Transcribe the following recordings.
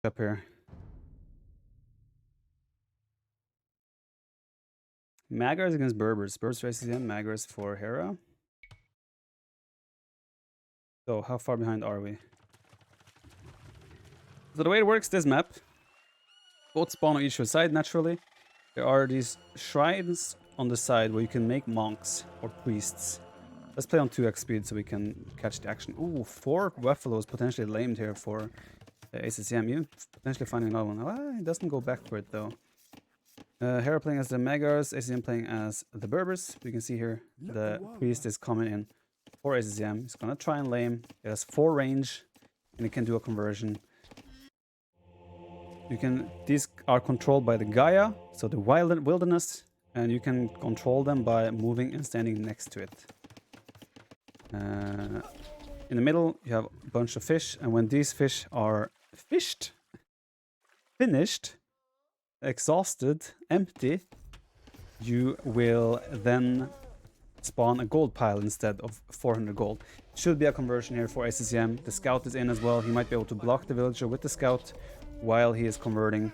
Up here. Magars against Berbers. Berbers for ACM, Magars for Hera. So how far behind are we? So the way it works, this map, both spawn on each side naturally. There are these shrines on the side where you can make monks or priests. Let's play on 2x speed so we can catch the action. Ooh, 4 buffaloes potentially lamed here for ACM. You potentially finding another one. Ah, it doesn't go back for it though. Hera playing as the Magars, ACM playing as the Berbers. You can see here the priest is coming in for ACM. He's gonna try and lame. It has 4 range and it can do a conversion. These are controlled by the Gaia, so the wilderness, and you can control them by moving and standing next to it. In the middle, you have a bunch of fish, and when these fish are finished, exhausted, empty, you will then spawn a gold pile instead of 400 gold. Should be a conversion here for ACM. The scout is in as well. He might be able to block the villager with the scout while he is converting.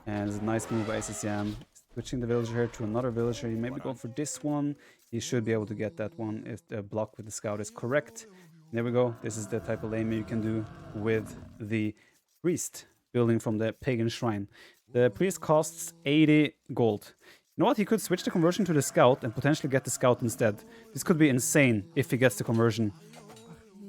And it's a nice move by ACM. Switching the villager here to another villager. He may be going for this one. He should be able to get that one if the block with the scout is correct. There we go. This is the type of lame you can do with the priest building from the pagan shrine. The priest costs 80 gold. You know what? He could switch the conversion to the scout and potentially get the scout instead. This could be insane if he gets the conversion.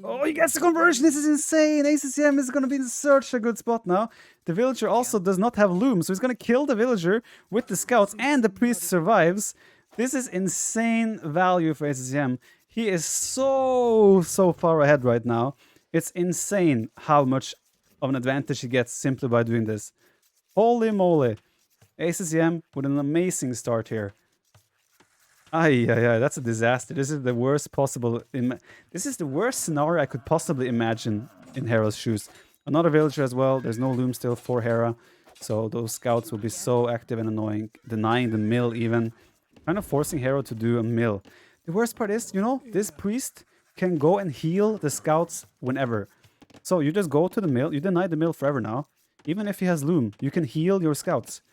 Oh, he gets the conversion! This is insane! ACM is going to be in such a good spot now. The villager also does not have loom, so he's going to kill the villager with the scouts, and the priest survives. This is insane value for ACM. He is so far ahead right now. It's insane how much of an advantage he gets simply by doing this. Holy moly. ACM with an amazing start here. That's a disaster. This is the worst possible... This is the worst scenario I could possibly imagine in Hera's shoes. Another villager as well. There's no loom still for Hera. So those scouts will be so active and annoying. Denying the mill even. Kind of forcing Hera to do a mill. The worst part is, you know, this priest can go and heal the scouts whenever. So you just go to the mill. You deny the mill forever now. Even if he has loom, you can heal your scouts.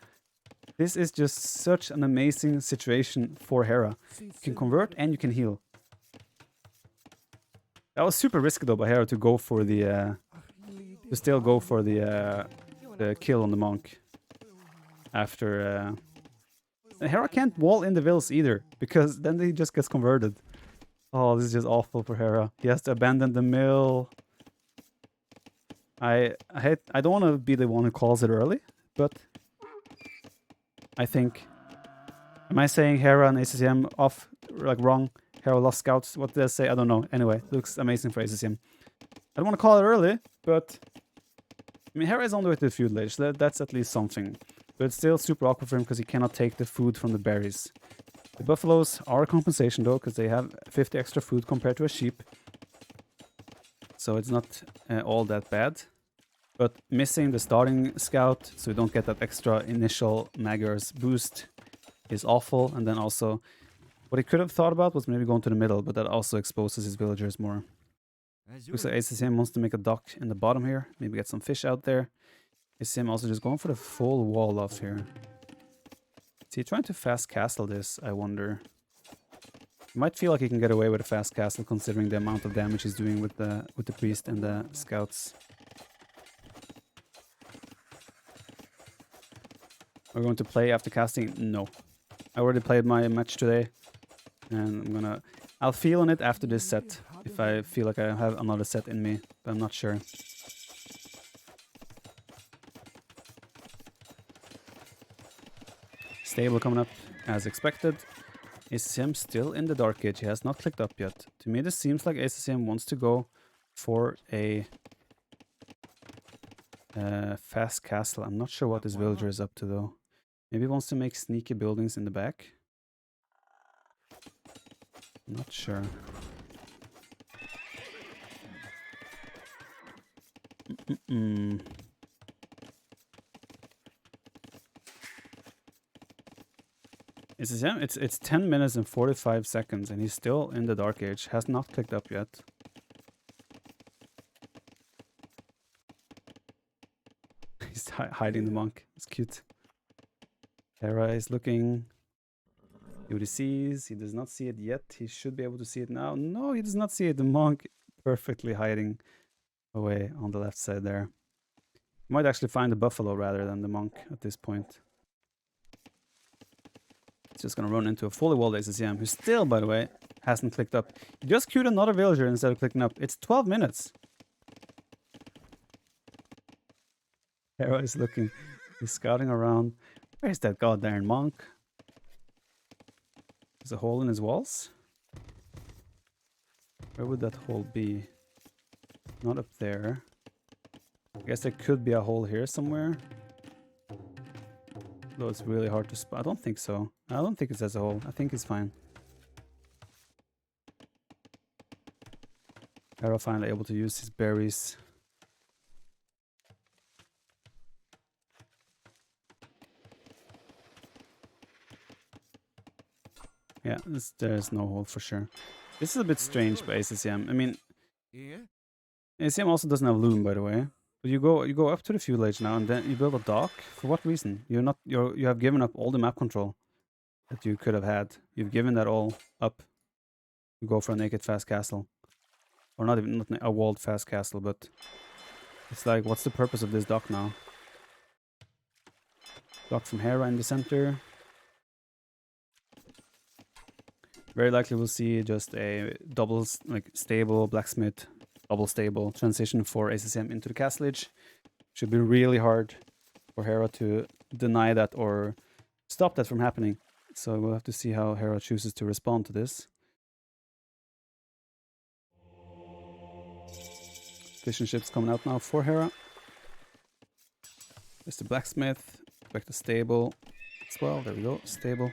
This is just such an amazing situation for Hera. You can convert and you can heal. That was super risky though by Hera to go for the to still go for the kill on the monk after and Hera can't wall in the vills either because then he just gets converted. Oh, this is just awful for Hera. He has to abandon the mill. I don't want to be the one who calls it early, but I think... Am I saying Hera and ACM off, like, wrong? Hera lost scouts? What did I say? I don't know. Anyway, looks amazing for ACM. I don't want to call it early, but... I mean, Hera is on the way to the feud ledge. That's at least something. But it's still super awkward for him because he cannot take the food from the berries. The buffaloes are a compensation though, because they have 50 extra food compared to a sheep. So it's not all that bad. But missing the starting scout, so you don't get that extra initial Magars boost, is awful. And then also, what he could have thought about was maybe going to the middle, but that also exposes his villagers more. Looks like ACM wants to make a dock in the bottom here, maybe get some fish out there. ACM also just going for the full wall off here. Is he trying to fast castle this, I wonder? He might feel like he can get away with a fast castle considering the amount of damage he's doing with the priest and the scouts. We're going to play after casting? No. I already played my match today. And I'll feel on it after this set. If I feel like I have another set in me. But I'm not sure. Stable coming up as expected. ACM still in the Dark Age. He has not clicked up yet. To me this seems like ACM wants to go for a fast castle. I'm not sure what this villager is up to though. Maybe he wants to make sneaky buildings in the back. I'm not sure. It's 10 minutes and 45 seconds and he's still in the Dark Age. Has not clicked up yet. He's hiding the monk. It's cute. Hera is looking. See what he sees. He does not see it yet. He should be able to see it now. No, he does not see it. The monk perfectly hiding away on the left side there. You might actually find the buffalo rather than the monk at this point. It's just gonna run into a fully walled ACCM, who still, by the way, hasn't clicked up. He just queued another villager instead of clicking up. It's 12 minutes. Hera is looking. He's scouting around. Where's that goddamn monk? There's a hole in his walls? Where would that hole be? Not up there. I guess there could be a hole here somewhere. Though it's really hard to spot. I don't think so. I don't think it says a hole. I think it's fine. Hera finally able to use his berries. Yeah, there's no hole for sure. This is a bit strange by ACCM. I mean, ACM also doesn't have loom, by the way. But you go up to the fuel age now, and then you build a dock. For what reason? You have given up all the map control that you could have had. You've given that all up. You go for a naked fast castle, or not a walled fast castle, but it's like, what's the purpose of this dock now? Dock from Hera in the center. Very likely we'll see just a double, like, stable blacksmith, double stable transition for ACCM into the castlage. Should be really hard for Hera to deny that or stop that from happening. So we'll have to see how Hera chooses to respond to this. Fishing ships coming out now for Hera. There's the blacksmith. Back to stable as well. There we go. Stable.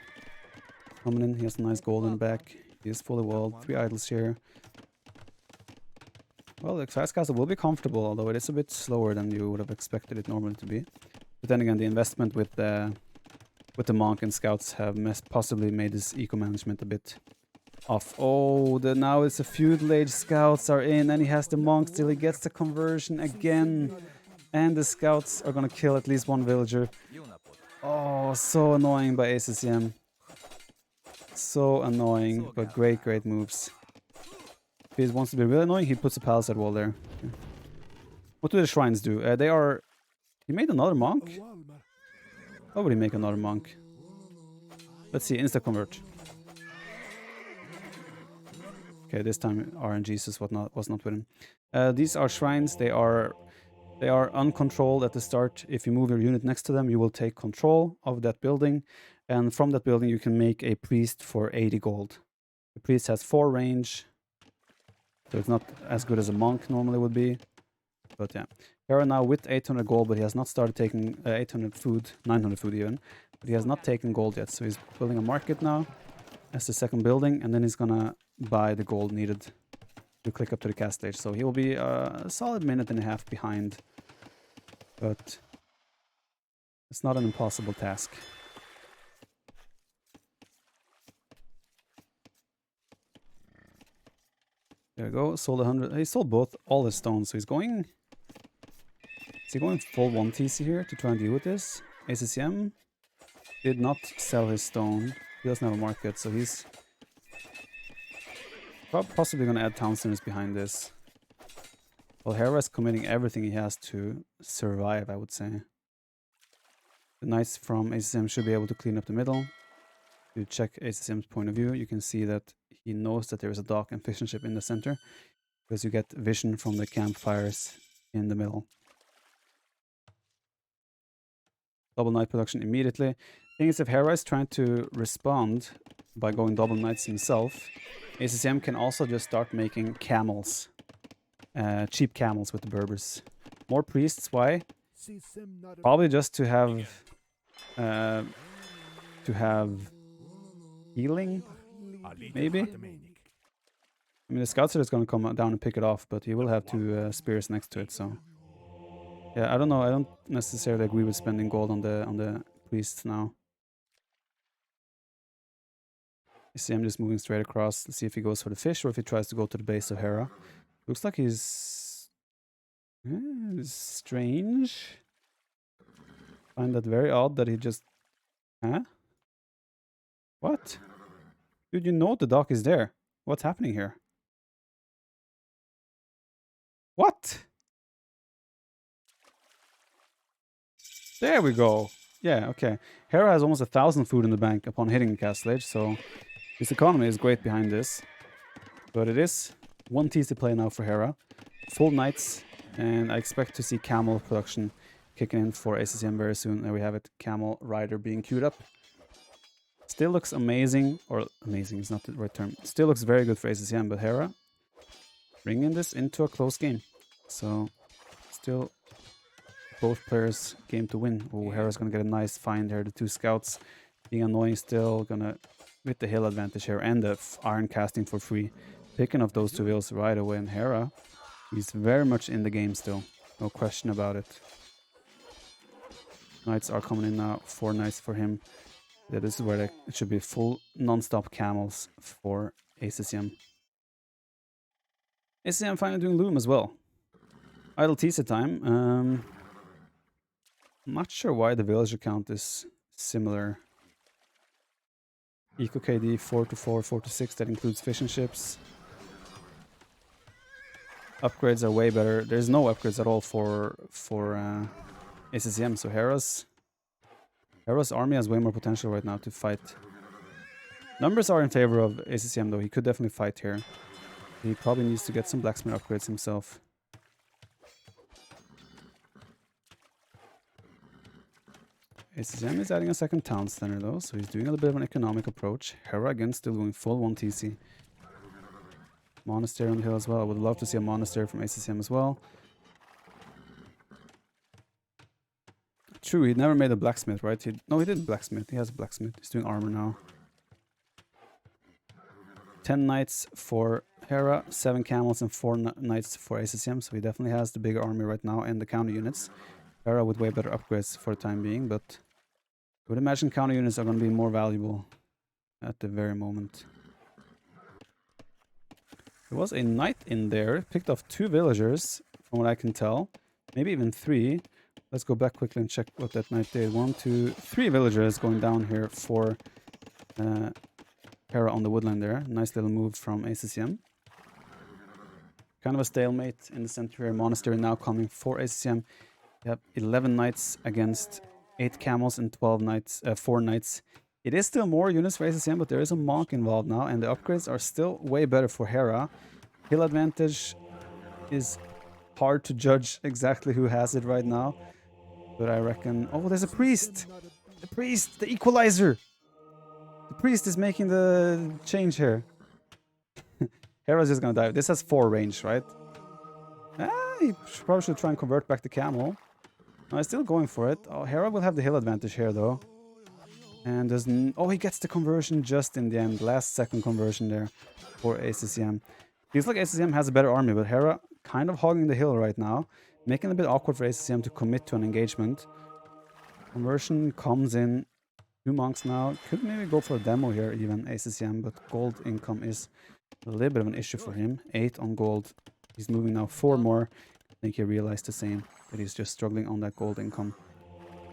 Coming in. He has a nice gold in the back. He is fully walled. 3 idols here. Well, the fast castle will be comfortable, although it is a bit slower than you would have expected it normally to be. But then again, the investment with the monk and scouts have possibly made this eco management a bit off. Oh, now it's a feudal age. Scouts are in, and he has the monk still. He gets the conversion again, and the scouts are gonna kill at least one villager. Oh, so annoying by ACCM. So annoying, but great moves. If he wants to be really annoying, he puts a palisade wall there. Okay. What do the shrines do? He made another monk? How would he make another monk? Let's see, insta-convert. Okay, this time RNGesus was not with him. These are shrines. They are uncontrolled at the start. If you move your unit next to them, you will take control of that building. And from that building, you can make a priest for 80 gold. The priest has 4 range. So it's not as good as a monk normally would be. But yeah. Hera now with 800 gold, but he has not started taking 800 food, 900 food even. But he has not taken gold yet. So he's building a market now as the second building. And then he's gonna buy the gold needed to click up to the cast stage. So he will be a solid minute and a half behind. But it's not an impossible task. There we go. Sold 100. He sold all his stones. So he's going. Is he going full 1 TC here to try and deal with this? ACCM did not sell his stone. He doesn't have a market, so he's possibly going to add town centers behind this. Well, Hera is committing everything he has to survive, I would say. The knights from ACCM should be able to clean up the middle. If you check ACCM's point of view, you can see that he knows that there is a dock and fishing ship in the center, because you get vision from the campfires in the middle. Double knight production immediately. Thing is, if Hera is trying to respond by going double knights himself, ACCM can also just start making camels. Cheap camels with the Berbers. More priests, why? Probably just to have healing, maybe? I mean, the scouts are just going to come down and pick it off, but he will have 2 spears next to it, so... Yeah, I don't know. I don't necessarily agree with spending gold on the priests now. You see, I'm just moving straight across. Let's see if he goes for the fish or if he tries to go to the base of Hera. Looks like he's strange. Find that very odd that he just... Huh? What? Dude, you know the dock is there. What's happening here? What? There we go. Yeah, okay. Hera has almost 1,000 food in the bank upon hitting Castle Age, so his economy is great behind this. But it is 1 TC play now for Hera. Full knights, and I expect to see camel production kicking in for ACCM very soon. There we have it, camel rider being queued up. Still looks amazing, or amazing is not the right term. Still looks very good for ACCM, but Hera bringing this into a close game. So still both players game to win. Oh, Hera's gonna get a nice find here. The 2 scouts being annoying still, gonna with the hill advantage here and the iron casting for free. Picking up those 2 hills right away, and Hera, he's very much in the game still. No question about it. Knights are coming in now. 4 knights for him. Yeah, this is where it should be full non-stop camels for ACCM. ACCM finally doing Loom as well. Idle TC time. I'm not sure why the villager count is similar. Eco KD 4 to 4, 4 to 6. That includes fishing ships. Upgrades are way better. There's no upgrades at all for ACCM. So Hera's army has way more potential right now to fight. Numbers are in favor of ACCM though. He could definitely fight here. He probably needs to get some blacksmith upgrades himself. ACCM is adding a second town center though, so he's doing a little bit of an economic approach. Hera again still doing full 1 TC. Monastery on the hill as well. I would love to see a monastery from ACCM as well. True, he never made a blacksmith, right? No, he didn't blacksmith. He has a blacksmith. He's doing armor now. 10 knights for Hera, 7 camels and 4 knights for ACCM. So he definitely has the bigger army right now and the counter units. Hera with way better upgrades for the time being, but I would imagine counter units are going to be more valuable at the very moment. There was a knight in there, picked off 2 villagers, from what I can tell. Maybe even 3. Let's go back quickly and check what that knight did. 1, 2, 3 villagers going down here for Hera on the woodland there. Nice little move from ACCM. Kind of a stalemate in the center here. Monastery now coming for ACCM. You have 11 knights against 8 camels and 12 knights, 4 knights. It is still more units for ACCM, but there is a monk involved now, and the upgrades are still way better for Hera. Hill advantage is hard to judge exactly who has it right now, but I reckon... Oh, there's a priest! The priest! The equalizer! The priest is making the change here. Hera's just gonna die. This has 4 range, right? He probably should try and convert back the camel. No, he's still going for it. Oh, Hera will have the hill advantage here, though. And there's... Oh, he gets the conversion just in the end. Last second conversion there for ACCM. Feels like ACCM has a better army, but Hera kind of hogging the hill right now. Making it a bit awkward for ACCM to commit to an engagement. Conversion comes in. 2 monks now. Could maybe go for a demo here even, ACCM, but gold income is a little bit of an issue for him. 8 on gold. He's moving now 4 more. I think he realized the same, that he's just struggling on that gold income.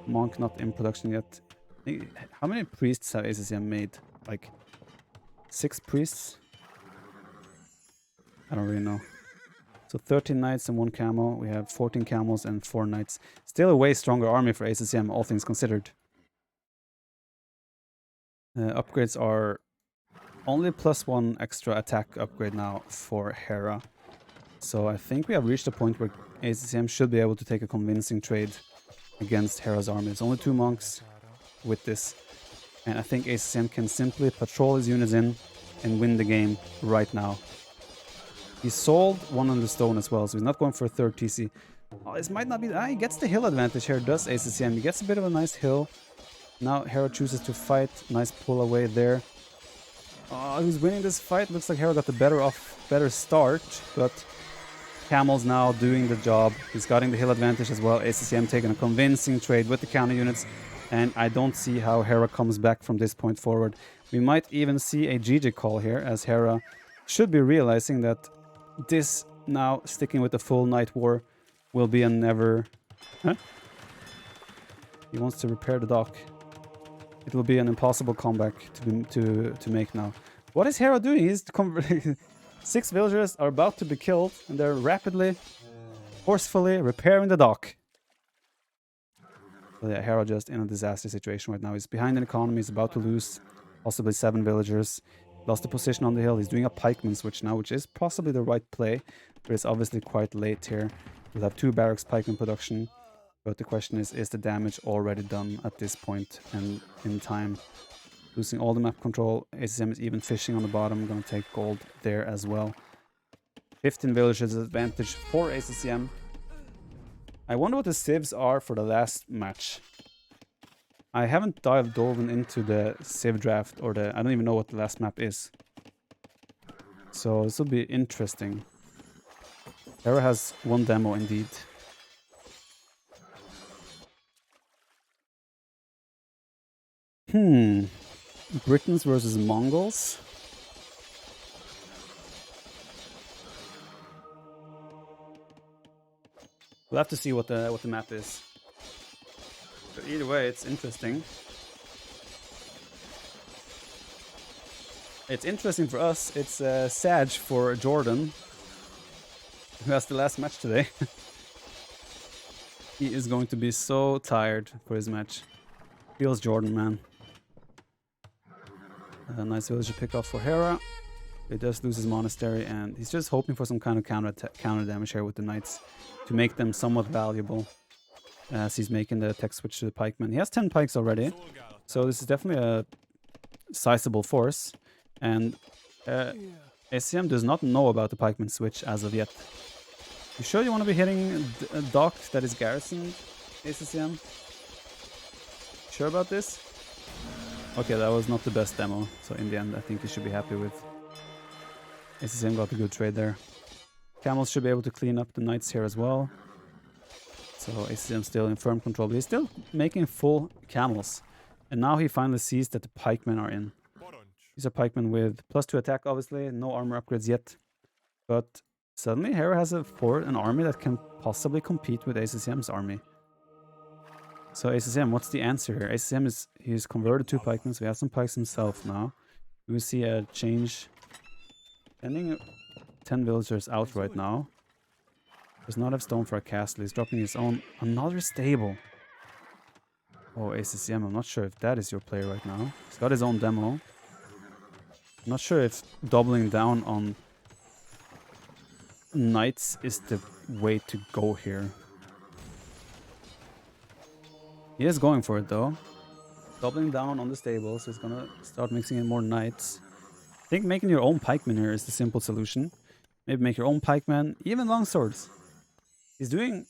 Monk not in production yet. How many priests have ACCM made? Like 6 priests? I don't really know. So 13 knights and 1 camel. We have 14 camels and 4 knights. Still a way stronger army for ACCM, all things considered. Upgrades are only +1 extra attack upgrade now for Hera. So I think we have reached a point where ACCM should be able to take a convincing trade against Hera's army. It's only 2 monks with this. And I think ACCM can simply patrol his units in and win the game right now. He sold 100 stone as well, so he's not going for a 3rd TC. Oh, this might not be... he gets the hill advantage here, does ACCM. He gets a bit of a nice hill. Now Hera chooses to fight. Nice pull away there. Oh, who's winning this fight? Looks like Hera got the better start, but Camel's now doing the job. He's getting the hill advantage as well. ACCM taking a convincing trade with the counter units, and I don't see how Hera comes back from this point forward. We might even see a GG call here, as Hera should be realizing that this now sticking with the full Night War will be a never... Huh? He wants to repair the dock. It will be an impossible comeback to make now. What is Hera doing? He's 6 villagers are about to be killed, and they're rapidly, forcefully repairing the dock. So yeah, Hera just in a disaster situation right now. He's behind in economy. He's about to lose possibly 7 villagers. Lost the position on the hill. He's doing a pikeman switch now, which is possibly the right play, but it's obviously quite late here. We'll have 2 barracks pikeman production, but the question is the damage already done at this point and in time? Losing all the map control. ACM is even fishing on the bottom. Gonna take gold there as well. 15 villagers advantage for ACM. I wonder what the civs are for the last match. I haven't dove into the civ draft or I don't even know what the last map is. So this will be interesting. Hera has 1 demo indeed. Britons versus Mongols. We'll have to see what the map is. But either way, it's interesting. It's interesting for us. It's sad for Jordan, who has the last match today. He is going to be so tired for his match. Feels Jordan, man. A nice villager pick off for Hera. He does lose his monastery, and he's just hoping for some kind of counter damage here with the knights to make them somewhat valuable as he's making the tech switch to the pikeman. He has 10 pikes already, so this is definitely a sizable force. And ACM does not know about the pikeman switch as of yet. You sure you want to be hitting a dock that is garrisoned, ACM? Sure about this? Okay, that was not the best demo, so in the end I think you should be happy with. ACM got a good trade there. Camels should be able to clean up the knights here as well. So ACM still in firm control, but he's still making full camels. And now he finally sees that the pikemen are in. He's a pikeman with +2 attack, obviously, no armor upgrades yet. But suddenly Hera has an army that can possibly compete with ACM's army. So ACM, what's the answer here? ACM he's converted 2 pikemen, so he has some pikes himself now. Do we see a change? Sending 10 villagers out right now. Does not have stone for a castle. He's dropping his own. Another stable. Oh, ACM, I'm not sure if that is your play right now. He's got his own demo. I'm not sure if doubling down on knights is the way to go here. He is going for it though. Doubling down on the stable, so he's gonna start mixing in more knights. I think making your own pikeman here is the simple solution. Maybe make your own pikeman, even longswords. He's doing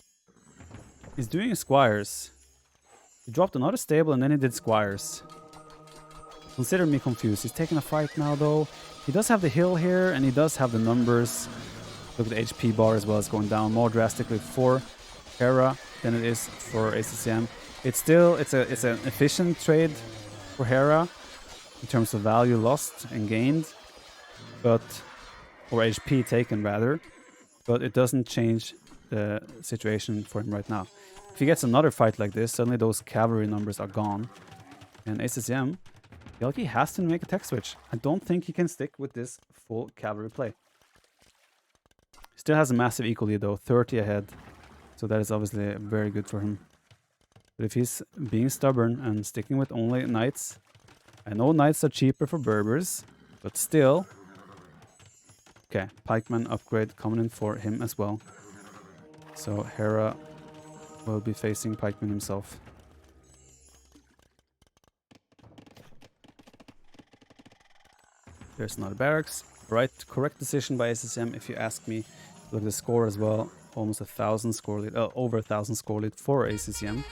squires. He dropped another stable and then he did squires. Consider me confused. He's taking a fight now though. He does have the hill here and he does have the numbers. Look at the HP bar as well as going down more drastically for Hera than it is for ACM. It's an efficient trade for Hera in terms of value lost and gained, or HP taken rather, but it doesn't change the situation for him right now. If he gets another fight like this, suddenly those cavalry numbers are gone, and ACM, he has to make a tech switch. I don't think he can stick with this full cavalry play. Still has a massive equally though, 30 ahead, so that is obviously very good for him. But if he's being stubborn and sticking with only knights, I know knights are cheaper for Berbers, but still. Okay, pikeman upgrade coming in for him as well. So Hera will be facing pikeman himself. There's another barracks. Right, correct decision by ACM if you ask me. Look at the score as well. Almost 1,000 score lead, over 1,000 score lead for ACM.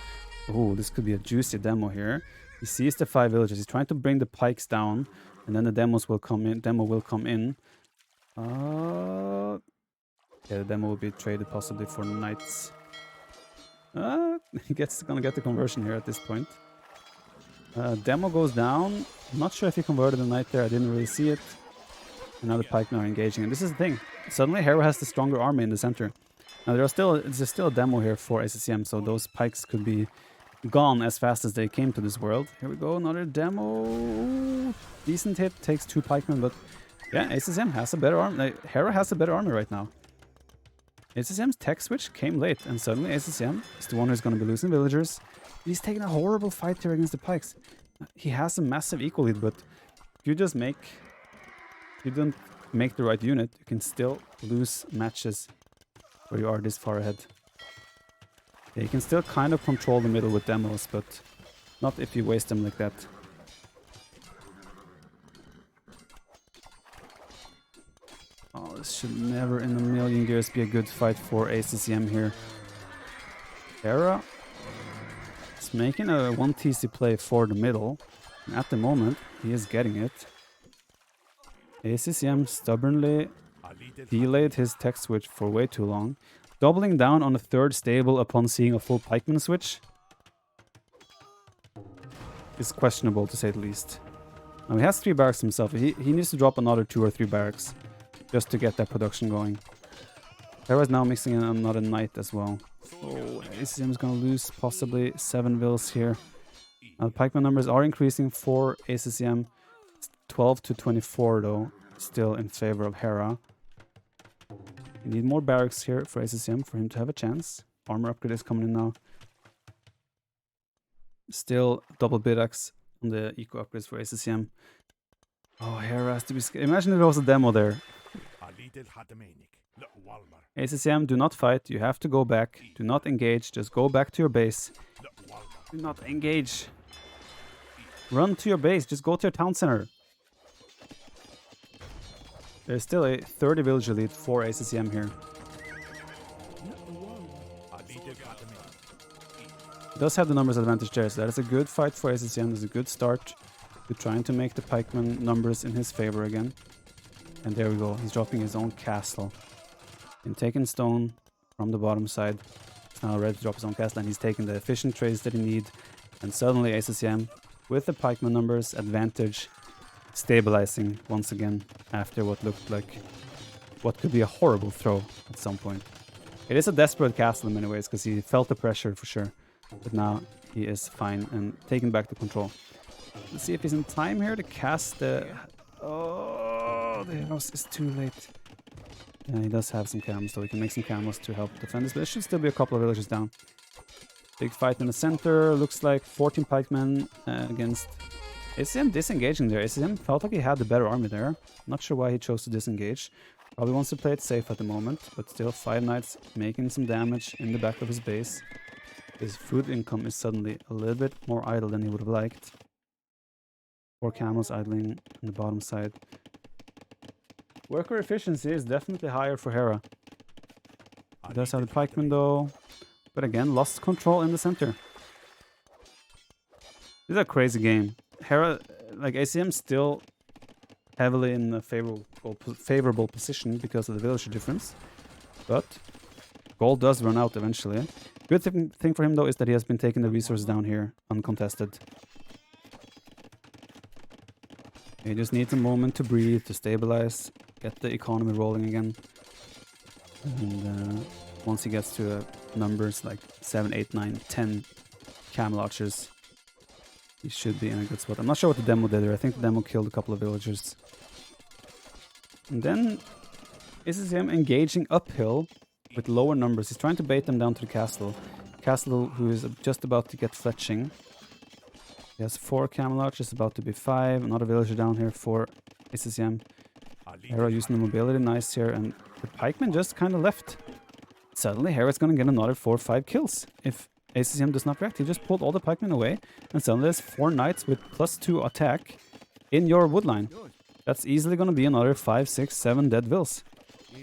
Oh, this could be a juicy demo here. He sees the 5 villages. He's trying to bring the pikes down, and then the demos will come in. Demo will come in. Yeah, the demo will be traded possibly for knights. Gonna get the conversion here at this point. Demo goes down. I'm not sure if he converted a knight there. I didn't really see it. And now the pikemen are engaging. And this is the thing. Suddenly Hera has the stronger army in the center. Now there's still a demo here for ACM, so those pikes could be gone as fast as they came to this world. Here we go, another demo. Decent hit, takes 2 pikemen, but yeah, ACCM has a better army. Like, Hera has a better army right now. ACCM's tech switch came late, and suddenly ACCM is the one who's going to be losing villagers. He's taking a horrible fight here against the pikes. He has a massive equal lead, but if you just make... If you don't make the right unit, you can still lose matches where you are this far ahead. Yeah, you can still kind of control the middle with demos, but not if you waste them like that. Oh, this should never in a million years be a good fight for ACCM here. Hera is making a 1 TC play for the middle. And at the moment, he is getting it. ACCM stubbornly delayed his tech switch for way too long. Doubling down on a 3rd stable upon seeing a full pikeman switch is questionable, to say the least. Now he has 3 barracks himself. He needs to drop another 2 or 3 barracks just to get that production going. Hera is now mixing in another knight as well. Oh, ACM is going to lose possibly 7 vills here. Now the pikeman numbers are increasing for ACCM. 12 to 24 though, still in favor of Hera. You need more barracks here for ACCM for him to have a chance. Armor upgrade is coming in now. Still double bidax on the eco upgrades for ACCM. Oh, Hera has to be scared. Imagine if there was a demo there. ACCM, do not fight. You have to go back. Do not engage. Just go back to your base. Do not engage. Run to your base. Just go to your town center. There's still a 30 villager lead for ACCM here. Does have the numbers advantage there, so that is a good fight for ACCM. That's a good start to trying to make the pikeman numbers in his favor again. And there we go. He's dropping his own castle. And taking stone from the bottom side. He's now ready to drop his own castle, and he's taking the efficient trades that he need. And suddenly ACCM, with the pikeman numbers advantage, stabilizing once again after what looked like what could be a horrible throw at some point. It is a desperate castle in many ways because he felt the pressure for sure, but now he is fine and taking back the control. Let's see if he's in time here to cast the... Oh, the house is too late. Yeah, he does have some camels, so he can make some camels to help defend this, but there should still be a couple of villagers down. Big fight in the center, looks like 14 pikemen against... ACM disengaging there. ACM felt like he had the better army there. Not sure why he chose to disengage. Probably wants to play it safe at the moment, but still 5 knights making some damage in the back of his base. His food income is suddenly a little bit more idle than he would have liked. 4 camels idling on the bottom side. Worker efficiency is definitely higher for Hera. He does have the pikeman though, but again lost control in the center. This is a crazy game. Hera, like ACM, still heavily in a favorable position because of the villager difference, but gold does run out eventually. Good thing for him though is that he has been taking the resources down here uncontested. He just needs a moment to breathe, to stabilize, get the economy rolling again, and once he gets to numbers like 7, 8, 9, 10 camel archers, he should be in a good spot. I'm not sure what the demo did there. I think the demo killed a couple of villagers. And then ACCM engaging uphill with lower numbers. He's trying to bait them down to the castle. Castle who is just about to get fletching. He has 4 camel archers, about to be 5. Another villager down here for ACCM. Hera using the mobility, nice here. And the pikeman just kind of left. Suddenly Hera's going to get another 4 or 5 kills if ACCM does not react. He just pulled all the pikemen away, and suddenly there's 4 knights with +2 attack in your wood line. That's easily going to be another 5, 6, 7 dead vills.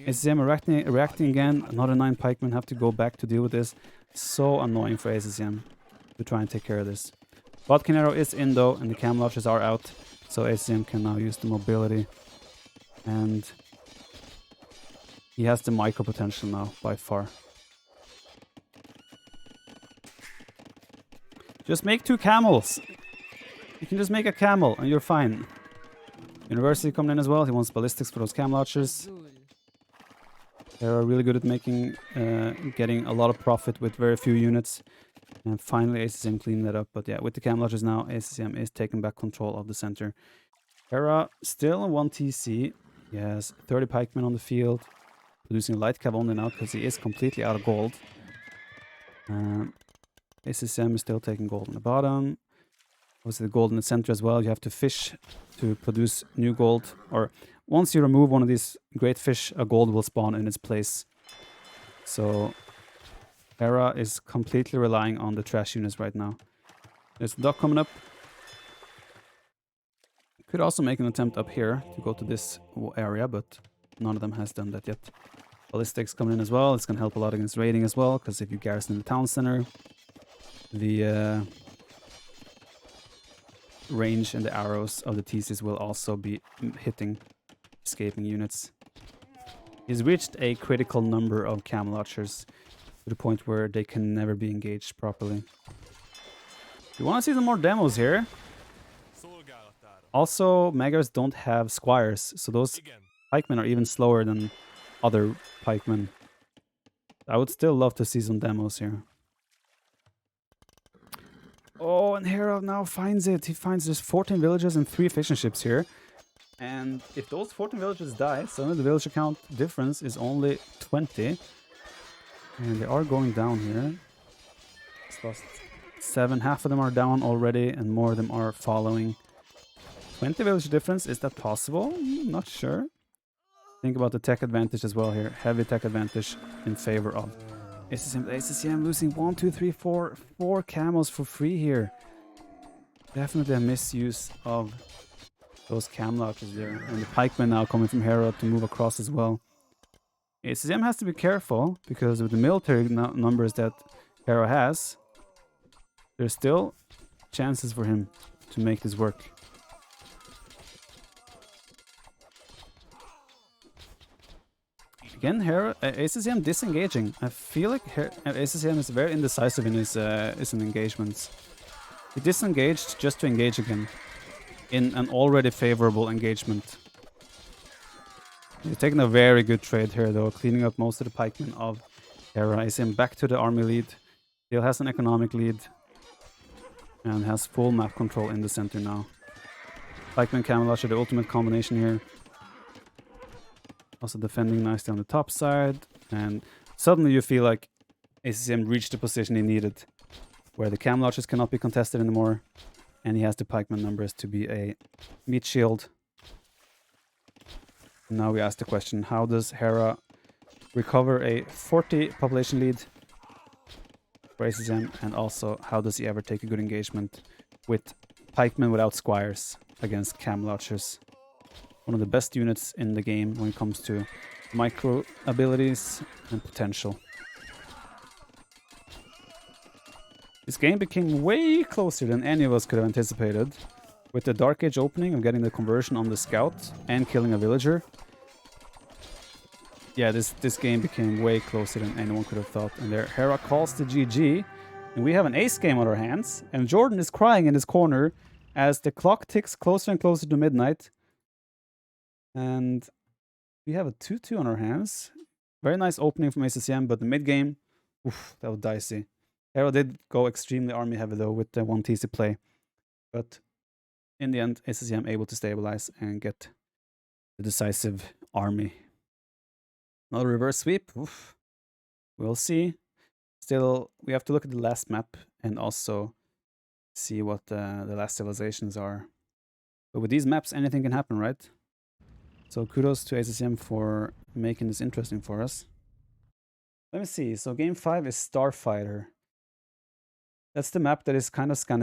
ACCM reacting again. Another 9 pikemen have to go back to deal with this. So annoying for ACCM to try and take care of this. Bodkin arrow is in though, and the camel archers are out, so ACCM can now use the mobility. And he has the micro potential now by far. Just make 2 camels. You can just make a camel and you're fine. University coming in as well. He wants ballistics for those camel archers. They are really good at making, getting a lot of profit with very few units. And finally, ACCM cleaned that up. But yeah, with the camel archers now, ACCM is taking back control of the center. Hera still on 1 TC. He has 30 pikemen on the field. Producing light cav only now because he is completely out of gold. ACCM is still taking gold on the bottom. Obviously the gold in the center as well. You have to fish to produce new gold. Or once you remove one of these great fish, a gold will spawn in its place. So Hera is completely relying on the trash units right now. There's the dock coming up. Could also make an attempt up here to go to this area, but none of them has done that yet. Ballistics coming in as well. It's going to help a lot against raiding as well, because if you garrison the town center, the range and the arrows of the TCs will also be hitting escaping units. He's reached a critical number of camel archers to the point where they can never be engaged properly. We want to see some more demos here. Also, Magyars don't have squires, so those pikemen are even slower than other pikemen. I would still love to see some demos here. Oh, and Hera now finds it. He finds there's 14 villages and 3 fishing ships here. And if those 14 villages die, suddenly the villager count difference is only 20. And they are going down here. It's lost 7. Half of them are down already, and more of them are following. 20 village difference, is that possible? Not sure. Think about the tech advantage as well here. Heavy tech advantage in favor of ACCM. ACCM losing 1, 2, 3, 4 camels for free here. Definitely a misuse of those camel archers there. And the pikemen now coming from Hera to move across as well. ACCM has to be careful, because with the military numbers that Hera has, there's still chances for him to make this work. Again, Hera, ACCM disengaging. I feel like ACCM is very indecisive in his engagements. He disengaged just to engage again in an already favorable engagement. He's taking a very good trade here, though, cleaning up most of the pikemen of Hera. ACCM back to the army lead. Still has an economic lead and has full map control in the center now. Pikeman Camel Archer, the ultimate combination here. Also defending nicely on the top side, and suddenly you feel like ACCM reached the position he needed, where the camel archers cannot be contested anymore, and he has the pikeman numbers to be a meat shield. Now we ask the question, how does Hera recover a 40 population lead for ACCM, and also how does he ever take a good engagement with pikemen without squires against camel archers? One of the best units in the game when it comes to micro abilities and potential. This game became way closer than any of us could have anticipated. With the Dark Age opening of getting the conversion on the scout and killing a villager. Yeah, this game became way closer than anyone could have thought. And there, Hera calls the GG. And we have an ace game on our hands. And Jordan is crying in his corner as the clock ticks closer and closer to midnight. And we have a 2-2 on our hands. Very nice opening from ACCM, but the mid game, oof, that was dicey. Hera did go extremely army heavy though with the 1 TC play. But in the end, ACCM able to stabilize and get the decisive army. Another reverse sweep. Oof. We'll see. Still, we have to look at the last map and also see what the last civilizations are. But with these maps, anything can happen, right? So kudos to ACCM for making this interesting for us. Let me see. So game 5 is Starfighter. That's the map that is kind of Scandinavian.